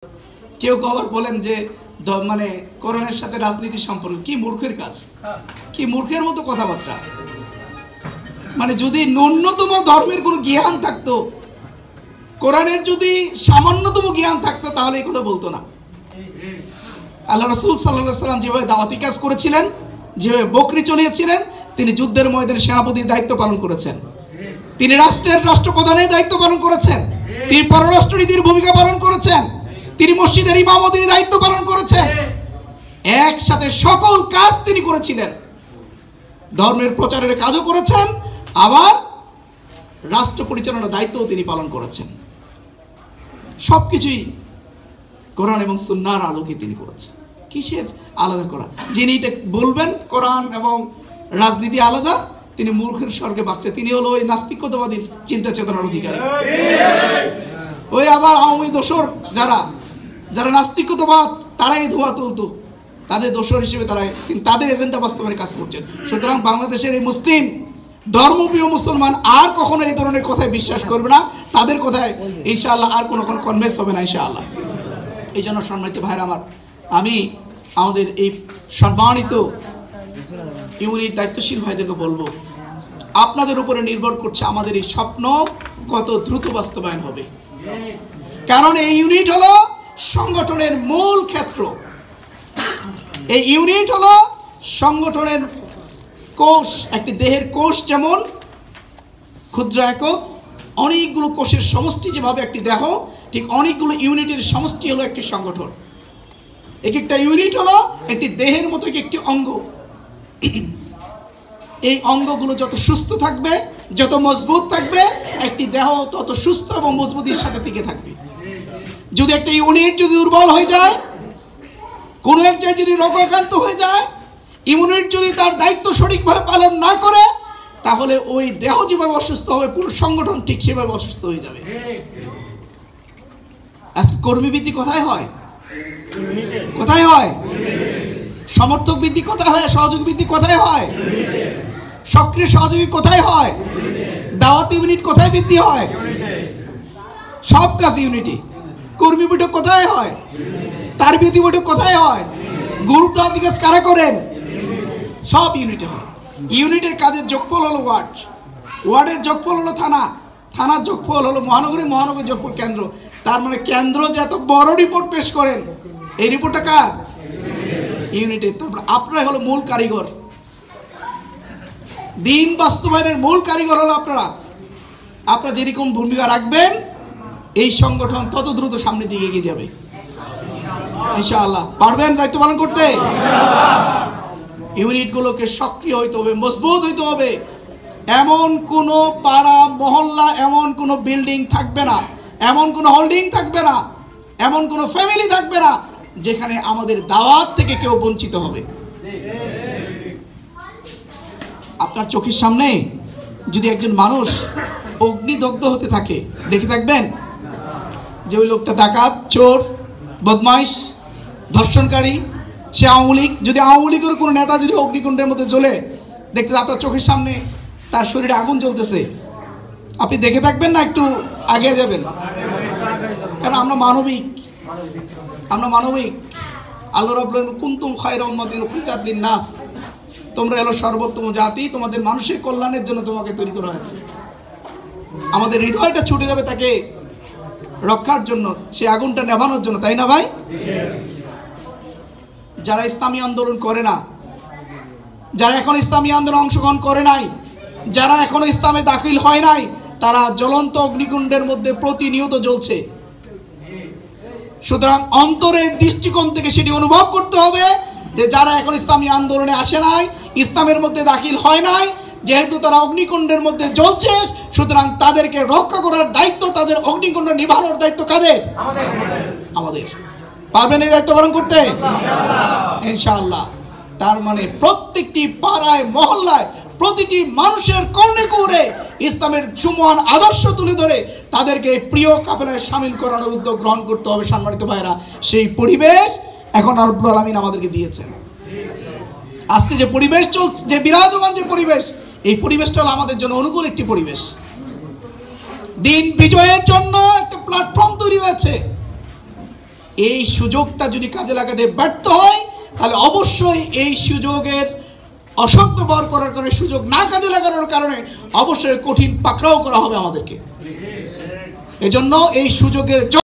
কেউ আবার বলেন যে মানে কোরআনের সাথে রাজনীতির সম্পর্ক, কি মূর্খের কাজ, কি মূর্খের মতো কথাবার্তা। মানে যদি ন্যূনতম ধর্মের কোনো জ্ঞান থাকতো, কোরআনের যদি সামান্যতম জ্ঞান থাকতো, তাহলে এই কথা বলতো না। আল্লাহ রাসূল সাল্লাল্লাহু আলাইহি ওয়াসাল্লাম যেভাবে দাওয়াতি কাজ করেছিলেন, যেভাবে বকরি চলিয়েছিলেন, তিনি যুদ্ধের ময়দানে সেনাপতির দায়িত্ব পালন করেছেন, তিনি রাষ্ট্রের রাষ্ট্রপ্রধানের দায়িত্ব পালন করেছেন, তিনি পররাষ্ট্রনীতির ভূমিকা পালন করেছেন, তিনি মসজিদের ইমামতির দায়িত্ব পালন করেছেন। একসাথে সকল কাজ তিনি করেছিলেন, ধর্মের প্রচারের কাজও করেছেন, আবার রাষ্ট্র পরিচালনার দায়িত্বও তিনি পালন করেছেন। সবকিছুই কোরআন এবং সুন্নাহর আলোকে তিনি করেছেন। কিসের আলাদা করা? যিনি এটা বলবেন কোরআন এবং রাজনীতি আলাদা, তিনি মূর্খের স্বর্গে বাঁচছে। তিনি হলো ওই নাস্তিকতাবাদীর চিন্তা চেতনার অধিকারী। ওই আবার আওয়ামী দোসর যারা নাস্তিকতাবাদ, তারাই ধোঁয়া তুলতো, তাদের দোসর হিসেবে তাদের এজেন্ডা বাস্তবায়নে কাজ করছেন। সুতরাং বাংলাদেশের এই মুসলিম ধর্মপ্রিয় মুসলমান আর কখনো এই ধরনের কথায় বিশ্বাস করবে না, তাদের কথায় ইনশাআল্লাহ আর কোনো কনভিন্স হবে না ইনশাআল্লাহ। এই জন্য সম্মানিত ভাইরা আমার, আমি আমাদের এই সম্মানিত ইউনিট দায়িত্বশীল ভাইদেরকে বলবো, আপনাদের উপরে নির্ভর করছে আমাদের এই স্বপ্ন কত দ্রুত বাস্তবায়ন হবে। কারণ এই ইউনিট হলো সংগঠনের মূল ক্ষেত্র, এই ইউনিট হলো সংগঠনের কোষ। একটি দেহের কোষ যেমন ক্ষুদ্র একক, অনেকগুলো কোষের সমষ্টি যেভাবে একটি দেহ, ঠিক অনেকগুলো ইউনিটের সমষ্টি হলো একটি সংগঠন। এক একটা ইউনিট হলো একটি দেহের মতো একটি অঙ্গ। এই অঙ্গগুলো যত সুস্থ থাকবে, যত মজবুত থাকবে, একটি দেহ তত সুস্থ এবং মজবুতির সাথে টিকে থাকবে। যদি একটা ইউনিট যদি দুর্বল হয়ে যায়, কোনো এক জায়গায় যদি রোগাক্রান্ত হয়ে যায়, ইউনিট যদি তার দায়িত্ব সঠিকভাবে পালন না করে, তাহলে ওই দেহ যেভাবে অসুস্থ হবে, পুরো সংগঠন ঠিক সেভাবে অসুস্থ হয়ে যাবে। আজকে কর্মী বৃদ্ধি কোথায় হয়? কোথায় হয়? সমর্থক বৃদ্ধি কোথায় হয়? সহযোগী বৃদ্ধি কোথায় হয়? সক্রিয় সহযোগী কোথায় হয়? দাওয়াত ইউনিট কোথায় বৃদ্ধি হয়? সব কাজ ইউনিটি। কর্মী বৈঠক কোথায় হয়? তারবিয়তি বৈঠক কোথায় হয়? গ্রুপ দাওয়াতি কাজ কারা করেন? সব ইউনিটে হয়। ইউনিটের কাজের যোগফল হলো ওয়ার্ড, ওয়ার্ডের যোগফল হলো থানা, থানার যোগফল হলো মহানগরী, মহানগরীর যোগফল কেন্দ্র। তার মানে কেন্দ্র যে এত বড় রিপোর্ট পেশ করেন, এই রিপোর্টটা কার? ইউনিটের। তারপরে আপনারা হলো মূল কারিগর, দিন বাস্তবায়নের মূল কারিগর হলো আপনারা। আপনারা যেরকম ভূমিকা রাখবেন, এই সংগঠন তত দ্রুত সামনের দিকে এগিয়ে যাবে ইনশাআল্লাহ। পারবেন দায়িত্ব পালন করতে? ইউনিটগুলোকে সক্রিয় হইতে হবে, মজবুত হইতে হবে। এমন কোনো পাড়া মহল্লা, এমন কোনো বিল্ডিং থাকবে না, এমন কোনো হোল্ডিং থাকবে না, এমন কোনো ফ্যামিলি থাকবে না যেখানে আমাদের দাওয়াত থেকে কেউ বঞ্চিত হবে। আপনার চোখের সামনে যদি একজন মানুষ অগ্নিদগ্ধ হতে থাকে, দেখে থাকবেন যে ওই লোকটা ডাকাত, চোর, বদমাইশ, ধর্ষণকারী, সে আওয়ামী লীগ। যদি আওয়ামী লীগের কোনো নেতা যদি অগ্নিকুণ্ডের মধ্যে জ্বলে, দেখতে আপনার চোখের সামনে তার শরীরে আগুন জ্বলতেছে, আপনি দেখে থাকবেন না একটু আগে যাবেন? কারণ আমরা মানবিক, আমরা মানবিক। আল্লাহ রাব্বুল আলামিন কুনতুম খায়রা উম্মাতিন উখরিজাত লিন-নাস, তোমরা হলো সর্বোত্তম জাতি, তোমাদের মানুষের কল্যাণের জন্য তোমাকে তৈরি করা হয়েছে। আমাদের হৃদয়টা ছুটে যাবে তাকে রক্ষার জন্য, সে আগুনটা নেভানোর জন্য, তাই না ভাই? যারা ইসলামী আন্দোলন করে না, যারা এখন ইসলামী আন্দোলন অংশগ্রহণ করে নাই, যারা এখনো ইসলামে দাখিল হয় নাই, তারা জ্বলন্ত অগ্নিকুণ্ডের মধ্যে প্রতিনিয়ত জ্বলছে। সুতরাং অন্তরের দৃষ্টিকোণ থেকে সেটি অনুভব করতে হবে যে যারা এখন ইসলামী আন্দোলনে আসে নাই, ইসলামের মধ্যে দাখিল হয় নাই, যেহেতু তারা অগ্নিকুণ্ডের মধ্যে জ্বলছে, সুতরাং তাদেরকে রক্ষা করার দায়িত্ব, তাদের অগ্নিকুণ্ড নিভানোর দায়িত্ব কাদের? আমাদের। পারবেন এই দায়িত্ব পালন করতে ইনশাআল্লাহ। তার মানে প্রত্যেকটি পাড়ায় মহল্লায়, প্রতিটি মানুষের কর্ণে কুড়ে ইসলামের সুমহান আদর্শ তুলে ধরে তাদেরকে প্রিয় কাফেলায় শামিল করানোর উদ্যোগ গ্রহণ করতে হবে। সম্মানিত ভাইরা, সেই পরিবেশ এখন রব্বুল আলামিন আমাদেরকে দিয়েছেন। আজকে যে পরিবেশ চলছে, যে বিরাজমান যে পরিবেশ, এই পরিবেশটা হলো আমাদের জন্য অনুকূল একটি পরিবেশ। দিন বিজয়ের জন্য একটা প্ল্যাটফর্ম তৈরি হয়েছে। এই সুযোগটা যদি কাজে লাগাতে ব্যর্থ হয় তাহলে অবশ্যই এই সুযোগের অসৎ ব্যবহার করার কারণে, সুযোগ না কাজে লাগানোর কারণে অবশ্যই কঠিন পাকড়াও করা হবে আমাদেরকে। এজন্য এই সুযোগের